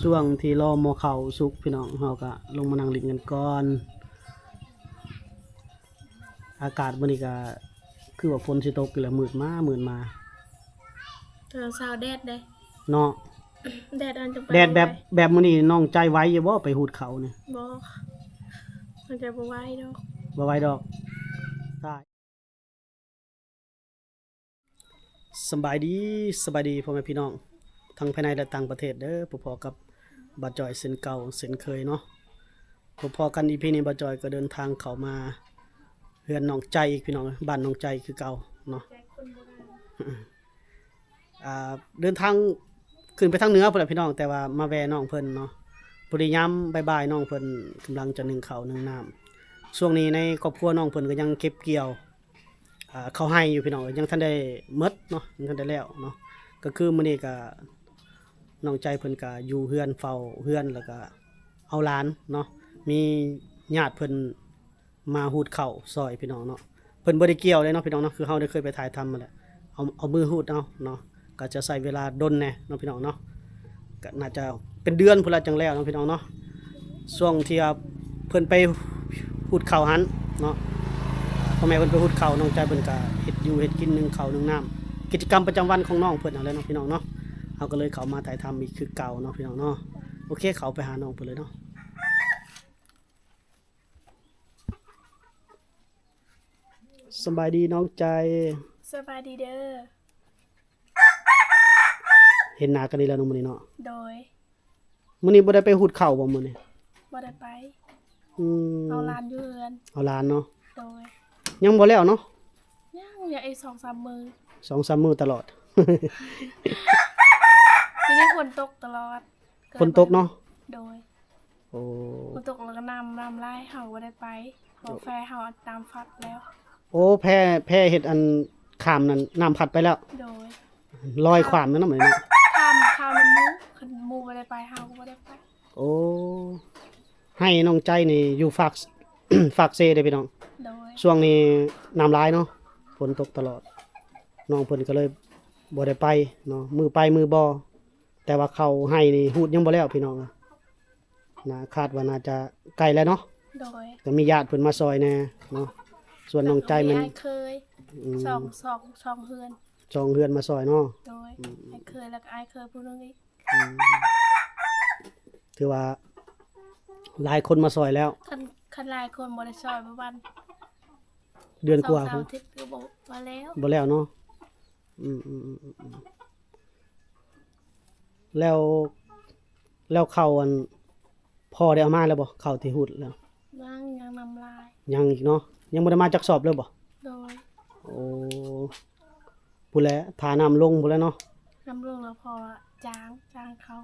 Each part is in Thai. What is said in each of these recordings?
ช่วงที่รอหม้อข้าวสุกพี่น้องเฮาก็ลงมานั่งลิ้นกันก่อนอากาศมื้อนี้ก็คือว่าฝนสิตกอยู่แล้วมืดมาตอนเช้าแดดเด้ เนาะ แดดอันจะไป แดดแบบ บ่ไหว แบบมื้อนี้น้องใจไว้อยู่บ่ไปหูดเขานี่ บ่มันจะบ่ไหวดอก บ่ไหวดอกได้สบายดีพ่อแม่พี่น้องทั้งภายในและต่างประเทศเด้อพอๆกับบ่าวจอยเส้นเก่าเส้นเคยเนาะพอๆกัน EP นี้บ่าวจอยก็เดินทางเข้ามาเฮือนน้องใจอีกพี่น้องบ้านน้องใจคือเก่าเนาะ เดินทางขึ้นไปทางเหนือพุ่นแหละพี่น้องแต่ว่ามาแวะน้องเพิ่นเนาะพอดีย้ำบ่ายๆน้องเพิ่นกำลังจะนึ่งข้าวนึ่งน้ำช่วงนี้ในครอบครัวน้องเพิ่นก็ยังเก็บเกี่ยวข้าวให้อยู่พี่น้องยังทันได้หมดเนาะยังทันได้แล้วเนาะก็คือมื้อนี้ก็น้องใจเพิ่นก็อยู่เฮือนเฝ้าเฮือนแล้วก็เอาหลานเนาะมีญาติเพิ่นมาหูดข้าวซอยพี่น้องเนาะเพิ่นบ่ได้เกี่ยวเลยเนาะพี่น้องเนาะคือเฮาได้เคยไปถ่ายทำมาแล้วเอามือหูดเอาเนาะ ก็จะใส่เวลาดนแน่น้องพี่น้องเนาะก็น่าจะเป็นเดือนพุ่นละจังแล้วน้องพี่น้องเนาะช่วงที่เพิ่นไปหูดข้าวหันเนาะพ่อแม่เพิ่นไปหูดข้าวน้องใจเพิ่นก็เฮ็ดอยู่เฮ็ดกินนึ่งข้าวนึ่งน้ำกิจกรรมประจำวันของน้องเพิ่นนั่นแหละน้องพี่น้องเนาะเฮาก็เลยเข้ามาถ่ายทำอีกคือเก่าเนาะพี่น้องเนาะโอเคเข้าไปหาน้องเพิ่นเลยเนาะสบายดีน้องใจ สบายดีเด้อ เห็นหน้ากันนี่แล้วน้องมื้อนี้เนาะ โดย มื้อนี้บ่ได้ไปหูดข้าวบ่มื้อนี้ บ่ได้ไป อืม เอาหลานอยู่เรือน เอาหลานเนาะ โดย ยังบ่แล้วเนาะ ยังอย่าไอ้2-3มื้อ 2-3 มื้อตลอด ทีนี้ฝนตกตลอด ฝนตกเนาะ โดย โอ้ ฝนตกแล้วก็น้ำลายเฮาบ่ได้ไปเพราะแฟเฮาตามฟัดแล้ว โอ้แพเฮ็ดอันข้ามนั่นน้ำพัดไปแล้ว โดย ลอยความนั่นน่ะเหมือนนี่ ข้าวน้ำหมูคันหมูบ่ได้ไปเฮาก็บ่ได้ไป โอ้ให้น้องใจนี่อยู่ฝาก ฝากเซเด้อพี่น้อง โดย ช่วงนี้น้ำหลายเนาะฝนตกตลอดน้องเพิ่นก็เลยบ่ได้ไปเนาะมือไปมือบ่แต่ว่าเขาให้นี่ฮูดยังบ่แล้วพี่น้องนะคาดว่าน่าจะใกล้แล้วเนาะ โดย ก็มีญาติเพิ่นมาซอยแน่เนาะส่วนน้องใจมัน อ้ายเคย อืม สองเฮือน จองเฮือนมาซอยเนาะ โดยอ้ายเคยแล้วก็อ้ายเคยผู้หนึงอีก ถือว่าหลายคนมาซอยแล้ว คันหลายคนบ่ได้ซอยประมาณ เดือนกว่า 2-3อาทิตย์ก็บ่มาแล้ว บ่แล้วเนาะแล้วเข้าอันพ่อได้เอามาแล้วบ่เข้าที่หุดแล้ว ยังน้ำลาย ยังอีกเนาะยังบ่ได้มาจักสอบเลยบ่ โดย โอ้พู้นแหละทาน้ำลงพู้นแหล้วเนาะ น้ำลงแล้วพอจางเขา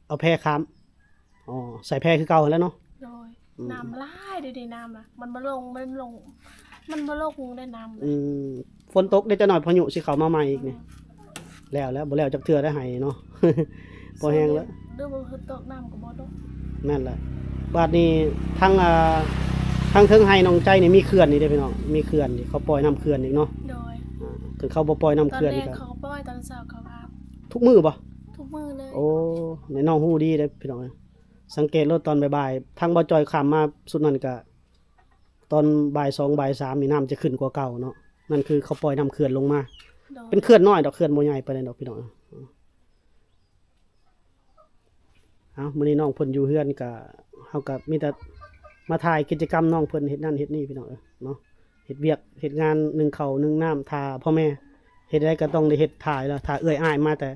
เอาแพร่ค้ำอ๋อใส่แพร่คือเก่าแล้วเนาะ โดยน้ำลายเดี๋ยวน้ำนะมันบ่ลงมันบ่ลงได้น้ำ อืมฝนตกได้จะหน่อยพายุสิเข้ามาใหม่อีกนี่แล้วบ่แล้วจักเทื่อได้ให้เนาะ พอแห้งแล้ว ดูบ่คือตกน้ำก็บ่ตก นั่นแหละบาดนี้ทั้งเทิงให้น้องใจนี่มีเขื่อนนี่เด้อพี่น้องมีเขื่อนนี่เขาปล่อยน้ำเขื่อนอีกเนาะ โดย คือเขาบ่ปล่อยน้ำ ตอน เขื่อน แร นี่ ก ก็ เขาก็ปล่อยตอนเช้าเขาอาบ ทุกมื้อบ่ ทุกมื้อเลย โอ้ในน้องฮู้ดีเด้อพี่น้องเอ้ยสังเกตรถตอนบ่ายๆทางบ่จอยข้ามมาสุดนั้นก็ตอนบ่าย2บ่าย3นี่น้ำจะขึ้นกว่าเก่าเนาะนั่นคือเขาปล่อยน้ำเขื่อนลงมา โดย เป็นเขื่อนน้อยดอกเขื่อนบ่ใหญ่ปานใดดอกพี่น้องมื้อนี้น้องเพิ่นอยู่เฮือนก็เฮาก็มีแต่มาถ่ายกิจกรรมน้องเพิ่นเฮ็ดนั่นเฮ็ดนี่พี่น้องเนาะเฮ็ดเวียกเฮ็ดงานนึ่งข้าวนึ่งน้ำทาพ่อแม่เฮ็ดได้ก็ต้องได้เฮ็ดถ่ายแล้วถ้าเอื้อยอ้ายมาแต่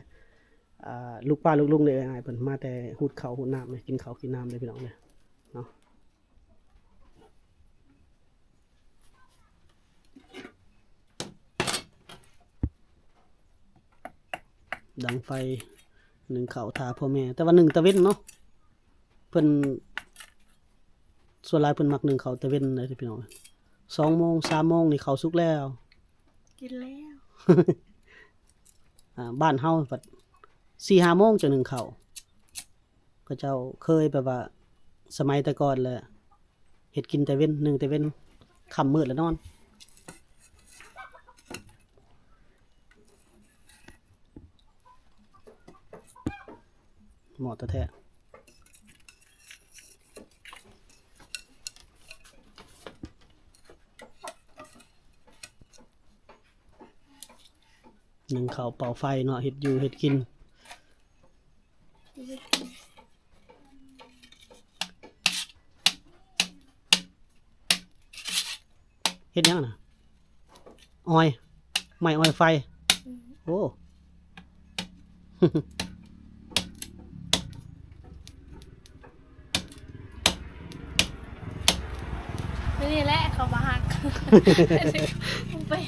ลูกป้าลูกลุงเด้ออ้ายเพิ่นมาแต่ฮูดข้าวฮูดน้ำเลยกินข้าวกินน้ำเลยพี่น้องเด้อเนาะดังไฟนึ่งข้าวทาพ่อแม่แต่ว่านึ่งตะเว้นเนาะเพิ่นส่วนหลายเพิ่นมักนึ่งข้าวตะเว้นเลยพี่น้อง2 โมง 3 โมงนี่ข้าวสุกแล้ว กินแล้ว บ้านเฮาบัด4-5 โมงจะนึ่งข้าวก็เจ้าเคยแบบว่าสมัยแต่ก่อนแหละเฮ็ดกินแต่เว้นนึ่งแต่เว้นค่ำมืดแล้วนอน เหมาะแท้หนึ่งข้าวเป่าไฟเนาะเฮ็ดอยู่เฮ็ดกินเฮ็ดหยังน่ะอ้อยไม้อ้อยไฟโอ้ นี่แหละเขามาหัก เป็น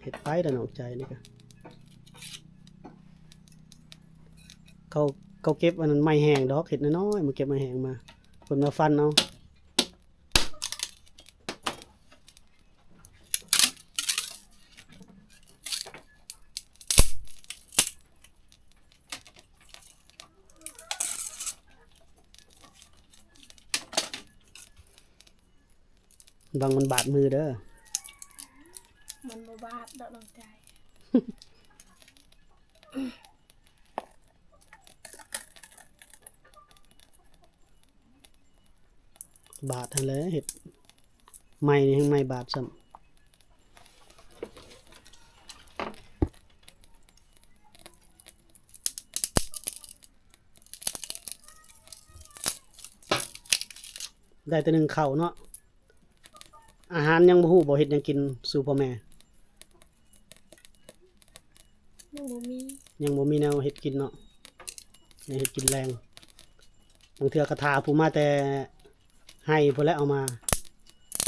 เฮ็ดไปแต่นอกใจนี่ก็เขาเก็บอันนั้นไม้แห้งดอกเฮ็ดน้อยๆมาเก็บไม้แห้งมาเพิ่นมาฟันเอาบางมันบาดมือเด้อ มันบ่บาดดอกน้องใจ บาดหั่นแหละเฮ็ดไม้นี่แฮงไม้บาดซ้ำได้แต่หนึ่งข้าวเนาะอาหารยังบ่ฮู้บ่เฮ็ดหยังกินสู่พ่อแม่ ยังบ่มี ยังบ่มีแนวเฮ็ดกินเนาะแนวเฮ็ดกินแรงบางเทื่อกระทาผู้มาแต่ให้พุ่นแหล้วเอามา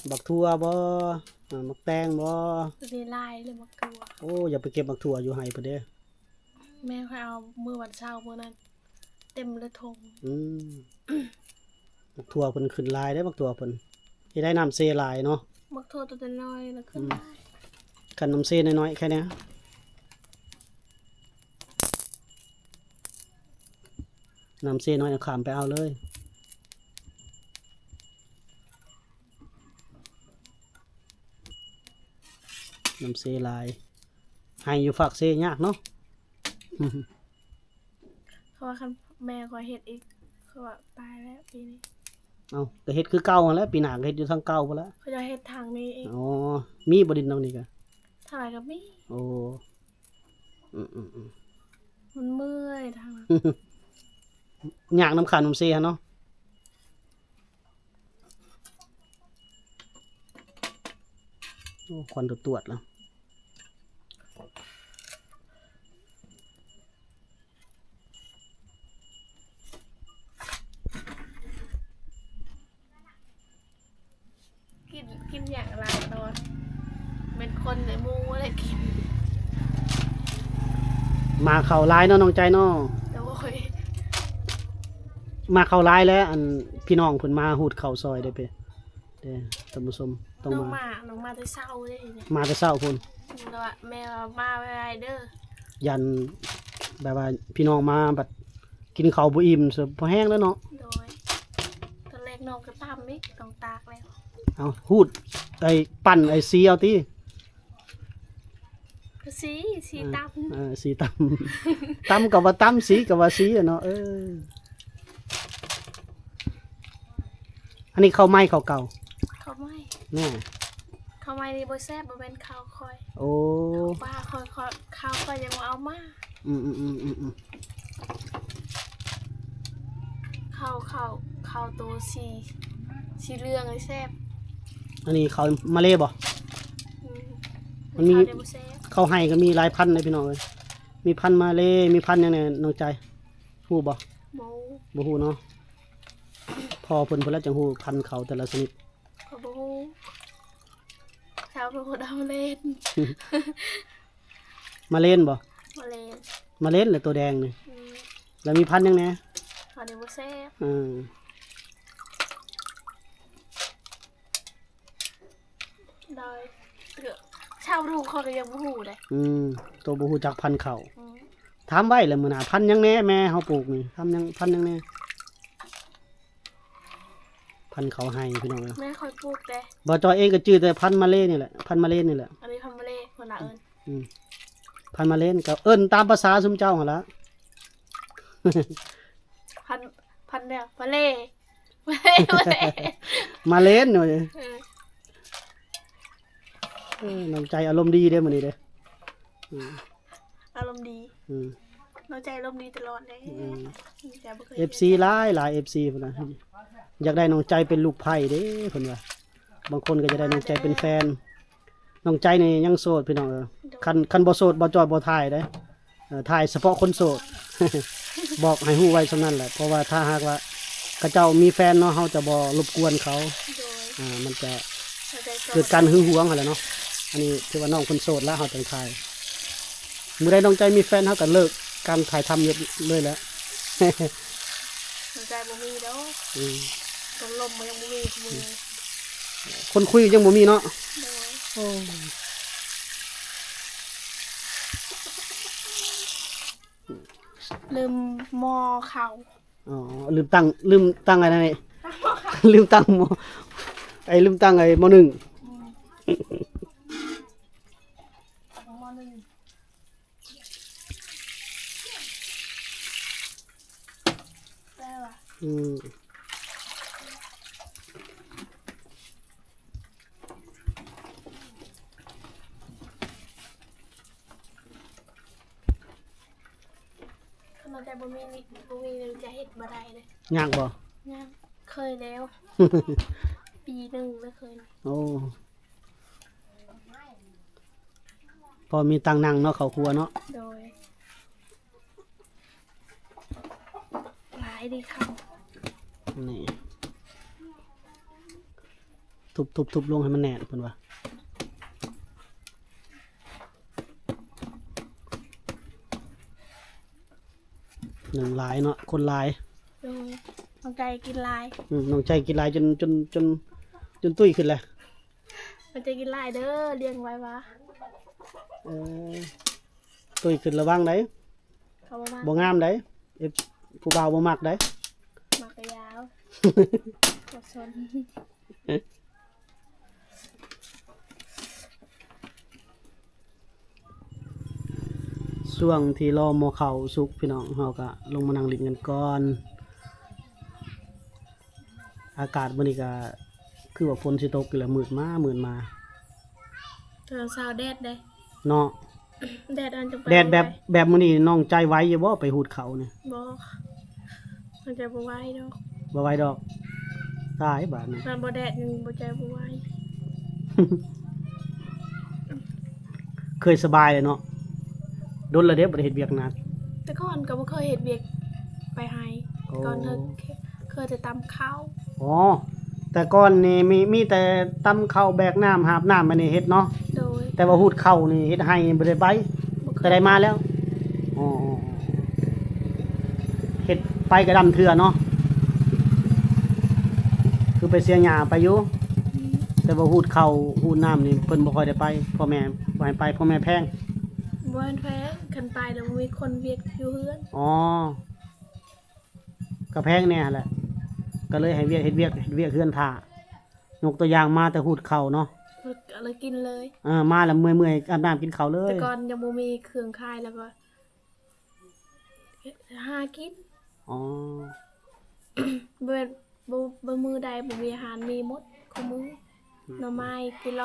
บักทั่วบ่บักแตงบ่ ตัวนี้ลายเลยมักตัว โอ้อย่าไปเก็บบักทั่วอยู่ให้เพิ่นเด้อ แม่เขาเอามื้อวันเช้ามื้อนั้นเต็มเลยทง อืม บักทั่วเพิ่นขึ้นลายได้บักทั่วเพิ่นสิได้น้ำเซหลายเนาะ มักตัวตัวน้อยแล้วขึ้นได้ คันน้ำเซน้อยๆแค่เนี้ยน้ำเซน้อยเอาข้ามไปเอาเลยน้ำเซหลายให้อยู่ฝากเซยากเนาะ เขาว่าคันแม่ก็เฮ็ดอีกเขาว่าตายแล้วปีนี้ เอาก็เฮ็ดคือเก่าหั่นแหล้วปีหน้าก็เฮ็ดอยู่ทางเก่าพุ่นแหล้ว เขาจะเฮ็ดทางนี้อีก อ๋อมีบ่ดินตรงนี้ก็ ทางไหนก็มี โอ้อืม มันเมื่อยทางนั้น ยากน้ำขาดน้ำเซหั่นเนาะโอ้ควันตรวจแล้ว กินอย่างไรตอนเป็นคนในหมู่เลยกิน มาเข้าลายเนาะน้องใจเนาะ โดย มาเข้าลายแล้วอันพี่น้องเพิ่นมาหูดเข้าซอยได้เด้เด้ท่านผู้ชมต้อง น้อง มา มาแต่เช้าเลยเนี่ย มาแต่เช้าพุ่น แล้วอะแม่ว่ามาไว้เด้อ ยันแบบว่าพี่น้องมาบัดกินข้าวบ่อิ่มซะพอแห้งแล้วเนาะ โดยตอนแรกน้องก็ตามมิกต้องตากแล้ว เอาหูดไอ้ปั่นไอ้สีเอาติ ก็สีตาม สีตำ ตำก็ว่าตำสีก็ว่าสีอะเนาะอันนี้ข้าวไหม้ข้าวเก่า เขาไม่ แน่ เขาไม่นี่บ่แซ่บบ่เป็นข้าวคอย โอ้ ป้าคอยข้าวคอยยังบ่เอามา อืม ข้าวตัวสีเหลืองเลยแซ่บ อันนี้ข้าวมาเลบ่ อืม มันมี ข้าวเดียวบ่แซ่บ ข้าวไห้ก็มีหลายพันธุ์เลยพี่น้องเอ้ยมีพันธุ์มาเลมีพันธุ์หยังไงน้องใจฮู้บ่ หมู บ่ฮู้เนาะพอเพิ่นแล้วจังฮู้พันธุ์เขาแต่ละชนิด เขาบ่ฮู้ข้าวเป็นคนเอามาเล่น มาเล่นบ่ มาเล่น มาเล่นเลยตัวแดงนี่ อืม แล้วมีพันธุ์หยังแหน่ ข้าวเดียวบ่แซ่บ อืม ได้เถื่อชาวรู้เขาก็ยังบ่ฮู้เลย ตัวบ่ฮู้จักพันธุ์เขา อืม ถามไว้แล้วมื้อหน้าพันธุ์หยังแหน่แม่เฮาปลูกนี่ทำหยังพันธุ์หยังแหน่พันธุ์เขาไห้พี่น้องเอ้ย แม่คอยปลูกเด้ บ่จอยเองก็จื้อแต่พันธุ์มาเลนี่แหละพันธุ์มาเลนี่แหละ อันนี้พันมาเล่คนละเอิ้น พันมาเล่นก็เอิ้นตามภาษาซุมเจ้าหั่นล่ะ พันเนี่ยมาเล่มาเล่มาเล่ มาเล่นหน่อย เออ น้องใจอารมณ์ดีเด้อมื้อนี้เด้อ อารมณ์ดี อืม น้องใจอารมณ์ดีตลอดเลย ใจบ่เคย FC หลาย FC พุ่นน่ะอยากได้น้องใจเป็นลูกไผ่เด้เพิ่นว่าบางคนก็จะได้น้องใจเป็นแฟนน้องใจนี่ยังโสดพี่น้องคันบ่โสดบ่จอยบ่ถ่ายเด้ถ่ายเฉพาะคนโสด บอกให้ฮู้ไว้ซำนั้นแหละเพราะว่าถ้าหากว่าเขาเจ้ามีแฟนเนาะเฮาจะบ่รบกวนเขา โดย มันจะ น้องใจโส เกิดการหึงหวงหั่นแหละเนาะอันนี้ถือว่าน้องคนโสดแล้วเฮาจังถ่ายมื้อใดน้องใจมีแฟนเฮาก็เลิกการถ่ายทำเลยแหล้ว น้องใจบ่มีดอก อืม ต้นลมมันยังบ่มีมือ คนคุยยังบ่มีเนาะ โดย โอ้ ลืมมอเข่า อ๋อลืมตั้งอะไรนี่ ลืมตั้งมลืมตั้งไอ้มหนึ่ง มอหนึ่งได้ป่ะ อืม น้องใจบ่มีน้องใจเฮ็ดบ่ได้เลย ยากบ่ ยังเคยแล้ว ปีหนึ่งไม่เคย โอ้พอมีตังค์นั่งเนาะเขาครัวเนาะ โดยหลายดีครับ นี่ทุบลงให้มันแน่นเพิ่นว่าหนึ่งหลายเนาะคนหลาย โดยน้องใจกินลาย น้องใจกินหลายจนตุ้ยขึ้นแล้ว มันจะกินลายเด้อเลี้ยงไว้วะ เออตุ้ยขึ้นระวังได้ เขาบอกว่า บ่งามได้เอฟผู้บ่าวบ่มักได้ หมักกระยาวกดชน ช่วงที่รอหม้อข้าวสุกพี่น้องเฮาก็ลงมานั่งลิ้นกันก่อนอากาศมื้อนี้ก็คือว่าฝนสิตกอยู่แล้วมืดมา เธอสาวแดดได้ เนาะ แดดอันจะไป แดดแบบมื้อนี้น้องใจไว้อยู่บ่ไปหูดเขานี่ บอกมันจะบ่ไหวดอก บ่ไหวดอกตายบาดนี้ มันบ่แดดยังบ่ใจบ่ไหว เคยสบายเลยเนาะโดนและเด้บ่ได้เฮ็ดเวียกหนัก แต่ก่อนก็บ่เคยเฮ็ดเวียกไปให้ โอ้ ก่อนเธอเคยแต่ตำข้าว อ๋อแต่ก่อนนี่มีแต่ตำข้าวแบกน้ำหาบน้ำมานี่เฮ็ดเนาะ โดย แต่ว่าหูดเข้านี่เฮ็ดให้บ่ได้ไป บ่เค ก็ ย ได้มาแล้วอ๋อเฮ็ดไปกระดำเถื่อเนาะคือไปเสียหญ้าไปอยู่แต่ว่าหูดเข้าหูดน้ำนี่เพิ่นบ่ค่อยได้ไปพ่อแม่บ่ให้ไปพ่อแม่แพง บ่แม่นแพ้คันไปแล้วบ่มีคนเวียกอยู่เฮือน อ๋อก็แพงแน่แหละก็เลยให้เฮ็ดเวียกเฮือนท่ายกตัวอย่างมาแต่หูดเข้าเนาะ ก็เลยกินเลย มาแล้วเมื่อยๆอาบน้ำกินข้าวเลย แต่ก่อนยังบ่มีเครื่องคายแล้วก็หากิน อ๋อ บ่แม่นบ่มือใดบ่มีอาหารมีหมดคู่มือหน่อไม้กิโล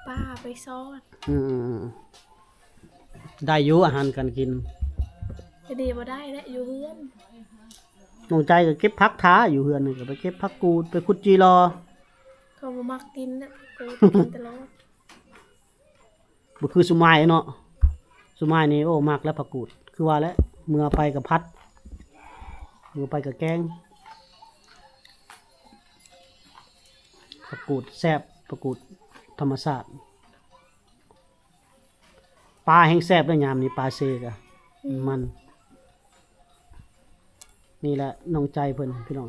ป้าไปซ่อน อืมได้อยู่อาหารการกิน จะดีบ่ได้แล้วอยู่เฮือน น้องใจก็เก็บผักท้าอยู่เฮือนนี่ก็ไปเก็บผักกูดไปขุดจีรอ เขาบ่มักกินน่ะก็กินตลอด บ่คือสุมายเนาะสุมายนี่โอ้มักแล้วผักกูดคือว่าแล้วเมื่อไปกับพัดเมื่อไปกับแกงผักกูดแซ่บผักกูดธรรมชาติปลาแห้งแซ่บแล้วยามนี้ปลาเซกะมัน นี่แหละน้องใจเพิ่นพี่น้อง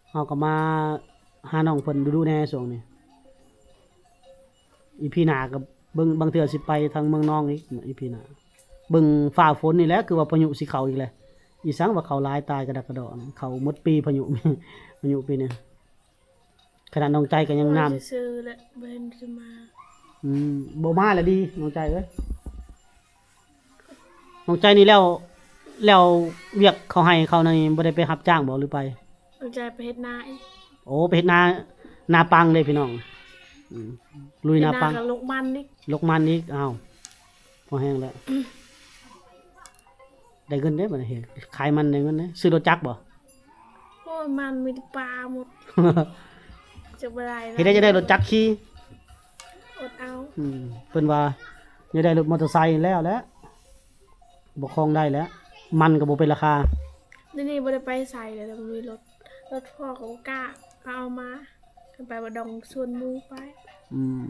เฮาก็มาหาน้องเพิ่นดูแน่ช่วงนี้อีพีหน้าก็เบิ่งบางเทื่อสิไปทางเมืองนองอีกอีพีหน้าเบิ่งฟ้าฝนนี่แหละคือว่าพายุสิเข้าอีกแล้วอีสังว่าเขาหลายตายกระดักกระดอนเขาหมดปีพายุ พายุปีนี้ ขนาดน้องใจก็ยังน้ำ ซื้อๆแหละเบนจะมา บ่มาแล้วดีน้องใจเอ้ยน้องใจนี่แล้วเวียกเขาให้เขานี่บ่ได้ไปรับจ้างบ่หรือไป สนใจไปเฮ็ดนาอีก โอ้ไปเฮ็ดนาปังเลยพี่น้องลุยนาปัง กับลูกมันนี่ ลกมันอีกอ้าวพอแห้งแล้วได้เงินเด้บัดนี้เฮ็ดขายมันได้เงินเด้ซื้อรถจักรบ่ โอ้ยมันมีแต่ปลาหมดจะบ่ได้ เฮ็ดได้จะได้รถจักรขี่ อดเอา เพิ่นว่าจะได้รถมอเตอร์ไซค์แล้วแหละบ่ครองได้แล้ว มันก็บ่เป็นราคา นี่บ่ได้ไปใส่เลยแต่มันมีรถพ่อของกล้าเอามากันไปบ่ดองส่วนมือไป อืม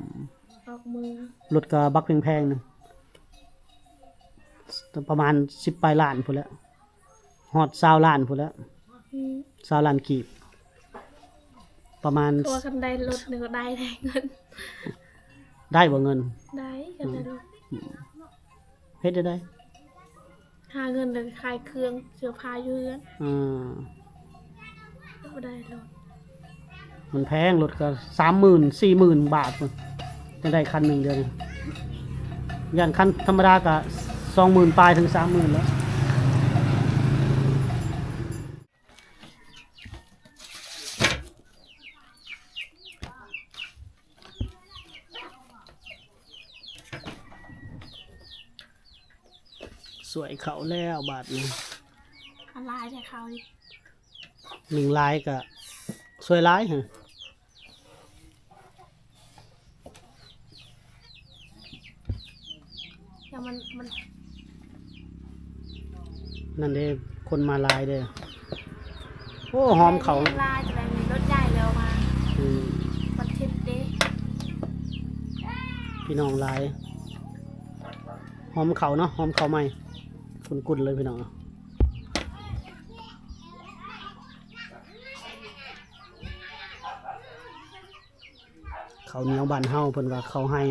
ออกมือ รถก็บักแพงๆนึงประมาณ10ปลายล้านพุ่นแหล้วฮอด20ล้านพุ่นแหล้ว อืม 20ล้านกีบประมาณ ตัวคันได้รถหนึงก็ได้เงิน ได้บ่เงิน ได้กันได้รถ เฮ็ดได้ หาเงินเลยขายเครื่องเสื้อผ้าอยู่เรือน อ่า บ่ได้รถ มันแพงรถก็30,000 40,000 บาทพุ่นจะได้คันหนึงเดือนอย่างคันธรรมดาก็20,000ปลายถึง 30,000แล้วสวยเขาแล้วบาทนี้ อะไรแต่เขาดิ 1ลายก็สวยหลายฮะ แต่มัน นั่นเด้คนมาหลายเด้อโอ้หอมเขา ลายแต่มีรถใหญ่เร็วมา อืม มันทิพย์เด้ พี่น้องหลายหอมเขาเนาะหอมเขาใหม่คุณกุ่นเลยพี่น้องเขาวเหนียวบ้านเฮาเพิ่นว่าเขาให้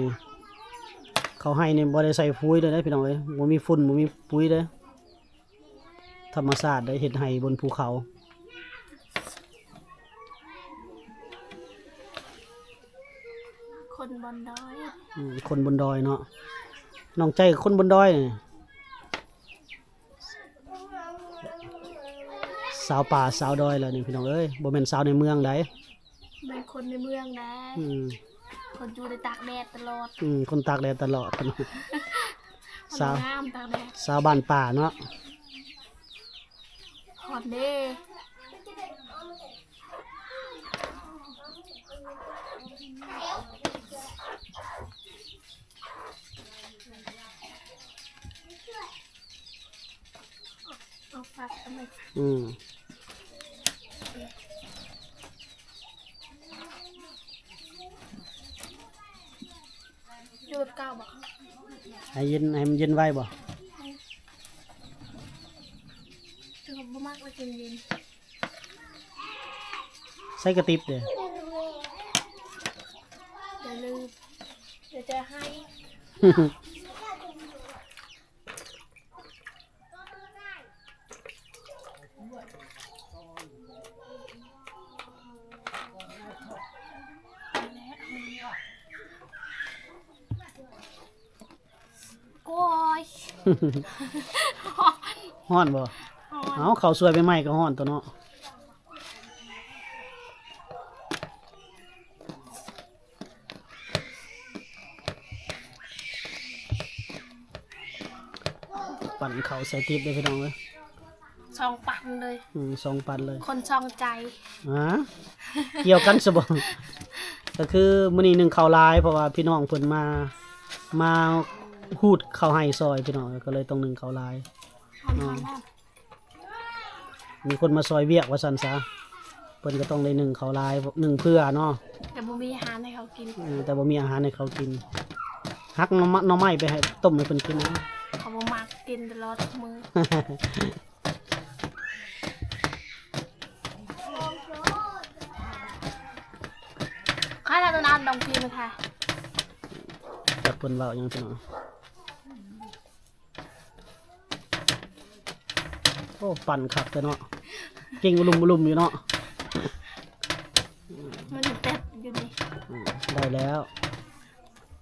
นี่บ่ได้ใส่ปุ๋ยเลยนะพี่น้องเอ้ยบ่มีฝุ่นบ่มีปุ๋ยเด้อธรรมชาติได้เฮ็ดให้บนภูเขา คนบนดอย คนบนดอยเนาะน้องใจคนบนดอยนี่สาวป่าสาวดอยแล้วนี่พี่น้องเอ้ยบ่แม่นสาวในเมืองใด เป็นคนในเมืองนะ อืม คนอยู่ในตากแดดตลอด คนตากแดดตลอด สาว คนงามตากแดด สาวบ้านป่าเนาะ หอนเด้เอาฝากทำไม อืม อยู่แบบเก่าบอก ให้มันเย็นไว้บ่ ถึงบ่มากว่าเย็น ใส่กระติบเด้อ ๆอย่าลืมเดี๋ยวจะให้โอ้ย ฮ้อนบ่ หอน เอาเขาวสวยไปใหม่ก็ฮ้อนตัวเนาะปั่นเขาวใส่ติบเด้อพี่น้องเอ้ย ช่องปันเลย 2 ปันเลย คนช่องใจ เกี่ยวกันซะบ่ ก็คือมื้อนี้หนึงข้าวหลายเพราะว่าพี่น้องเพิ่นมาฮูดข้าวให้ซอยพี่น้องก็เลยต้องนึ่งข้าวหลาย หอนหอนหอน มีคนมาซอยเวียกว่าซั่นซะเพิ่นก็ต้องได้นึ่งข้าวหลายนึ่งเพื่อเนาะ แต่บ่มีอาหารให้เขากิน แต่บ่มีอาหารให้เขากินหักหน่อไม้ไปให้ต้มให้เพิ่นกินนะ เขาบ่มักกินตลอดมือใครล่ะตัวนั้นดองกินค่ะ จักเพิ่นเว้าหยังพี่น้องโอ้ปั่นคักแต่เนาะเก่งอุลุมอยู่เนาะ มันแต่ ได้แล้ว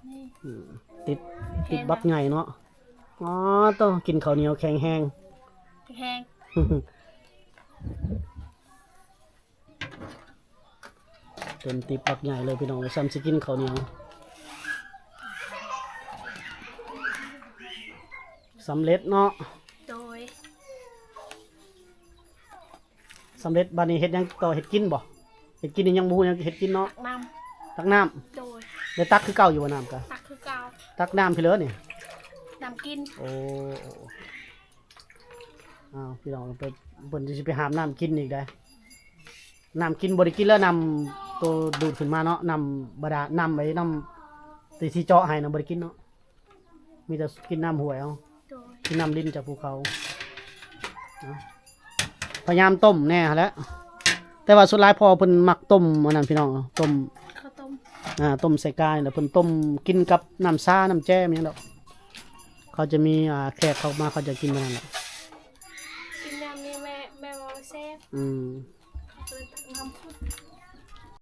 นี่ ติด แห้ง บักใหญ่เนาะอ๋อต้องกินข้าวเหนียวแข็งแห้ง แห้ง เต็มติบบักใหญ่เลยพี่น้องซ้ำสิกินข้าวเหนียวสำเร็จเนาะ โดย สำเร็จบัดนี้เฮ็ดหยังต่อเฮ็ดกินบ่เฮ็ดกินนี่ยังบ่ฮู้หยังเฮ็ดกินเนาะ ตักน้ ตักน้ำ ำโดย ได้ตักคือเก่าอยู่บ่น้ำกะ ตักคือเก่า ตักน้ำพี่เลิศนี่ น้ำกิน โอ้อ้าวพี่น้องไปเพิ่นสิไปหามน้ำกินอีกได้น้ำกินบ่ได้กินแล้วน้ำตัวดูดขึ้นมาเนาะน้ำบาดาลน้ำไว้น้ำที่เจาะให้น่ะบ่ได้กินเนาะมีแต่กินน้ำห้วยเอา โดย กินน้ำลิ้นจากภูเขาเนาะพยายามต้มแน่หั่นแหล้วแต่ว่าสุดท้ายพอเพิ่นมักต้มอันนั้นพี่น้องต้ม ข้าวต้ม ต้มใส่กายแล้วเพิ่นต้มกินกับน้ำซ่าน้ำแจ่มอย่างนี้ดอกเขาจะมีแขกเข้ามาเขาจะกินมันนั่นแหละ กินน้ำนี่แม่บอกว่าแซ่บ อืม เลยตักน้ำพุด